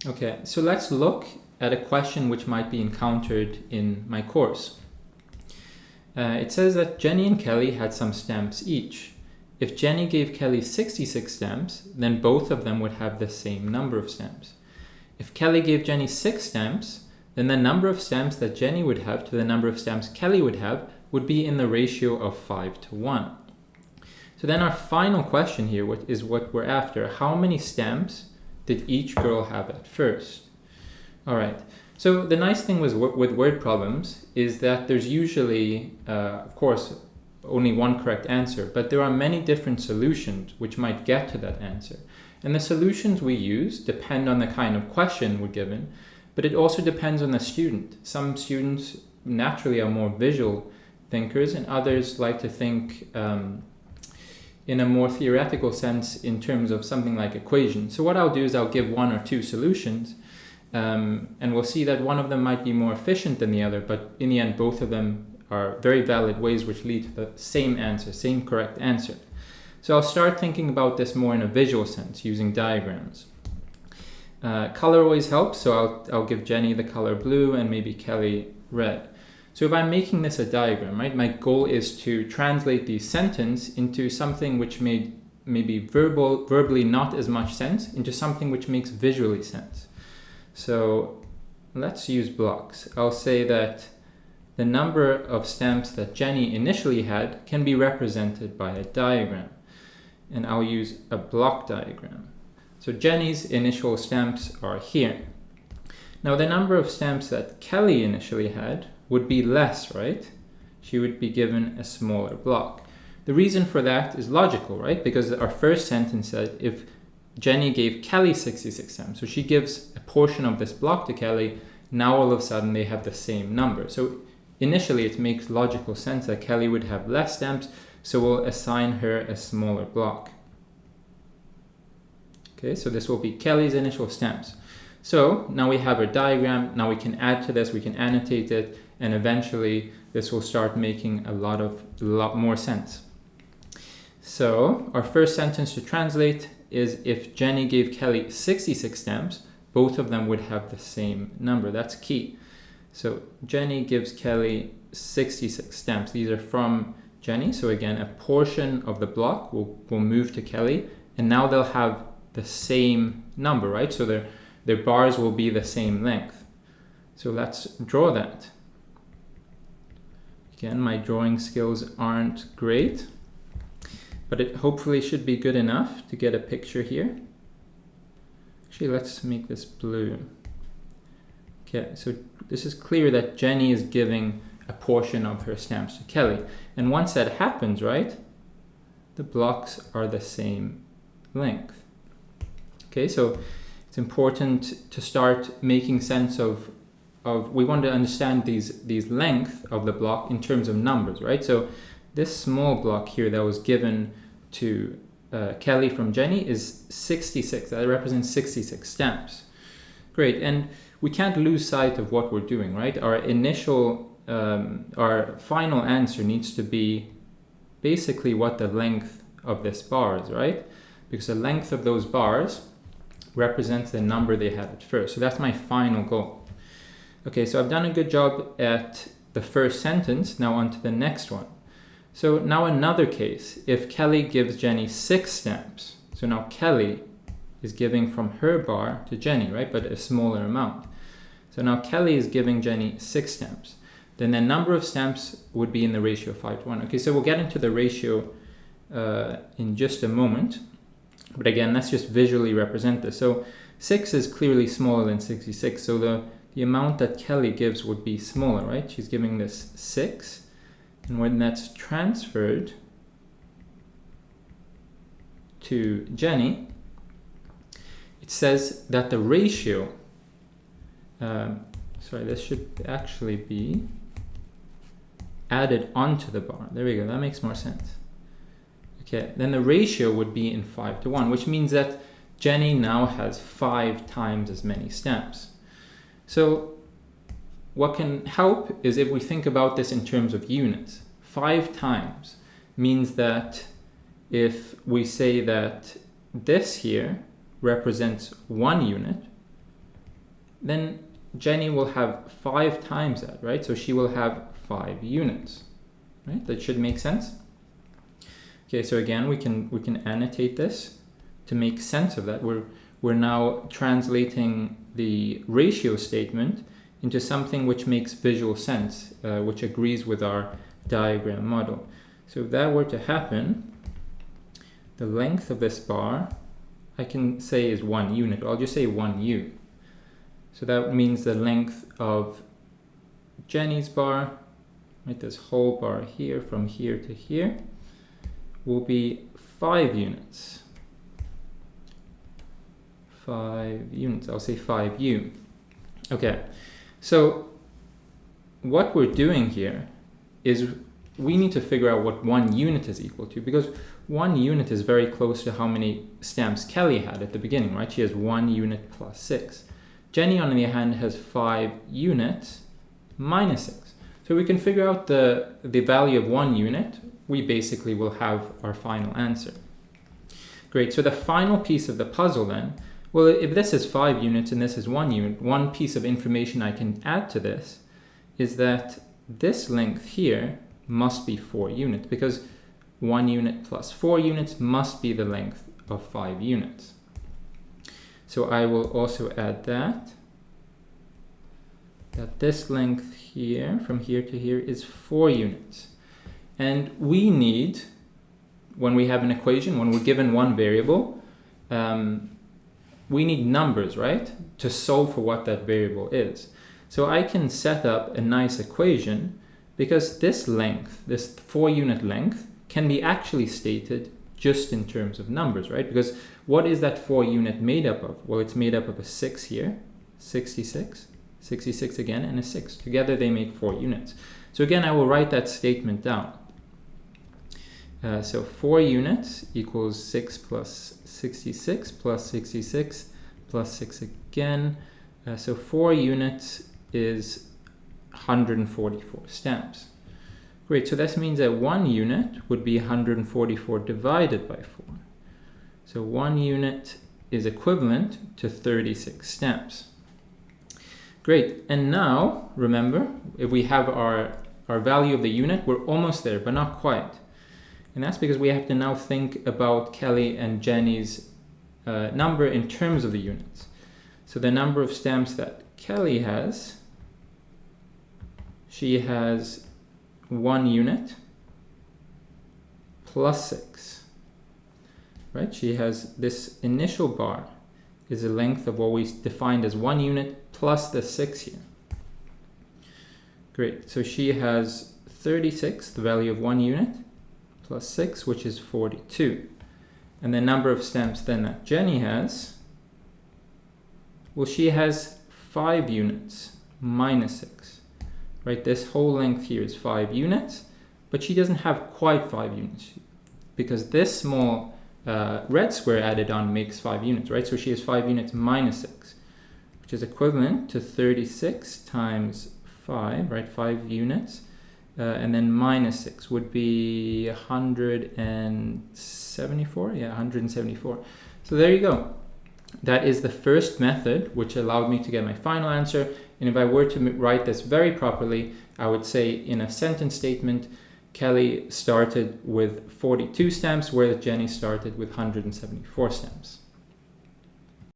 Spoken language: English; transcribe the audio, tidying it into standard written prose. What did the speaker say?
Okay, so let's look at a question which might be encountered in my course. It says that Jenny and Kelly had some stamps each. If Jenny gave Kelly 66 stamps, then both of them would have the same number of stamps. If Kelly gave Jenny 6 stamps, then the number of stamps that Jenny would have to the number of stamps Kelly would have would be in the ratio of 5 to 1. So then our final question here is what we're after. How many stamps did each girl have at first? All right. So the nice thing with word problems is that there's usually, of course, only one correct answer, but there are many different solutions which might get to that answer. And the solutions we use depend on the kind of question we're given, but it also depends on the student. Some students naturally are more visual thinkers, and others like to think in a more theoretical sense in terms of something like equations. So what I'll do is I'll give one or two solutions, and we'll see that one of them might be more efficient than the other, but in the end both of them are very valid ways which lead to the same answer, same correct answer. So I'll start thinking about this more in a visual sense using diagrams. Color always helps, so I'll give Jenny the color blue and maybe Kelly red. So if I'm making this a diagram, right, my goal is to translate the sentence into something which made maybe verbally not as much sense into something which makes visually sense. So let's use blocks. I'll say that the number of stamps that Jenny initially had can be represented by a diagram. And I'll use a block diagram. So Jenny's initial stamps are here. Now the number of stamps that Kelly initially had would be less, right? She would be given a smaller block. The reason for that is logical, right? Because our first sentence said if Jenny gave Kelly 66 stamps, so she gives a portion of this block to Kelly, now all of a sudden they have the same number. So initially it makes logical sense that Kelly would have less stamps, so we'll assign her a smaller block. Okay, so this will be Kelly's initial stamps. So now we have our diagram, now we can add to this, we can annotate it, and eventually this will start making a lot more sense. So our first sentence to translate is if Jenny gave Kelly 66 stamps, both of them would have the same number. That's key. So Jenny gives Kelly 66 stamps. These are from Jenny. So again, a portion of the block will move to Kelly, and now they'll have the same number, right? So their bars will be the same length. So let's draw that. Again, my drawing skills aren't great, but it hopefully should be good enough to get a picture here. Actually, let's make this blue. Okay, so this is clear that Jenny is giving a portion of her stamps to Kelly. And once that happens, right, the blocks are the same length. Okay, so it's important to start making sense of we want to understand these length of the block in terms of numbers, right? So this small block here that was given to Kelly from Jenny is 66. That represents 66 stamps. Great, and we can't lose sight of what we're doing, right? Our final answer needs to be basically what the length of this bar is, right? Because the length of those bars represents the number they had at first. So that's my final goal. Okay, so I've done a good job at the first sentence. Now on to the next one. So now another case. If Kelly gives Jenny 6 stamps, so now Kelly is giving from her bar to Jenny, right? But a smaller amount. So now Kelly is giving Jenny 6 stamps. Then the number of stamps would be in the ratio of 5 to 1. Okay, so we'll get into the ratio in just a moment. But again, let's just visually represent this. So 6 is clearly smaller than 66. So the amount that Kelly gives would be smaller, right? She's giving this 6. And when that's transferred to Jenny, it says that the ratio, this should actually be added onto the bar. There we go, that makes more sense. Okay, then the ratio would be in 5 to 1, which means that Jenny now has 5 times as many stamps. So what can help is if we think about this in terms of units. 5 times means that if we say that this here represents 1 unit, then Jenny will have 5 times that, right? So she will have 5 units, right? That should make sense. Okay, so again, we can annotate this to make sense of that. We're now translating the ratio statement into something which makes visual sense, which agrees with our diagram model. So if that were to happen, the length of this bar, I can say is 1 unit. I'll just say 1U. So that means the length of Jenny's bar, right, this whole bar here from here to here, will be 5 units. 5 units, I'll say 5U. Okay, so what we're doing here is we need to figure out what 1 unit is equal to, because 1 unit is very close to how many stamps Kelly had at the beginning, right? She has 1 unit plus 6. Jenny, on the other hand, has 5 units minus 6. So we can figure out the value of 1 unit. We basically will have our final answer. Great, so the final piece of the puzzle then, well, if this is 5 units and this is 1 unit, one piece of information I can add to this is that this length here must be 4 units, because 1 unit plus 4 units must be the length of 5 units. So I will also add that this length here, from here to here, is 4 units. And we need, when we have an equation, when we're given one variable, we need numbers, right, to solve for what that variable is. So I can set up a nice equation, because this length, this 4 unit length, can be actually stated just in terms of numbers, right? Because what is that 4 unit made up of? Well, it's made up of a 6 here, 66, 66 again, and a 6. Together they make 4 units. So again, I will write that statement down. So 4 units equals 6 plus 66 plus 66 plus 6 again. So 4 units is 144 stamps. Great, so this means that 1 unit would be 144 divided by 4. So 1 unit is equivalent to 36 stamps. Great, and now, remember, if we have our value of the unit, we're almost there, but not quite. And that's because we have to now think about Kelly and Jenny's number in terms of the units. So the number of stamps that Kelly has, she has 1 unit plus 6, right? She has this initial bar is the length of what we defined as 1 unit plus the 6 here. Great, so she has 36, the value of 1 unit, plus 6, which is 42. And the number of stamps then that Jenny has, well, she has 5 units minus 6. Right, this whole length here is 5 units, but she doesn't have quite 5 units, because this small red square added on makes 5 units, right? So she has 5 units minus 6, which is equivalent to 36 times 5, right? 5 units, and then minus 6 would be 174, yeah, 174. So there you go. That is the first method, which allowed me to get my final answer. And if I were to write this very properly, I would say in a sentence statement, Kelly started with 42 stamps, whereas Jenny started with 174 stamps.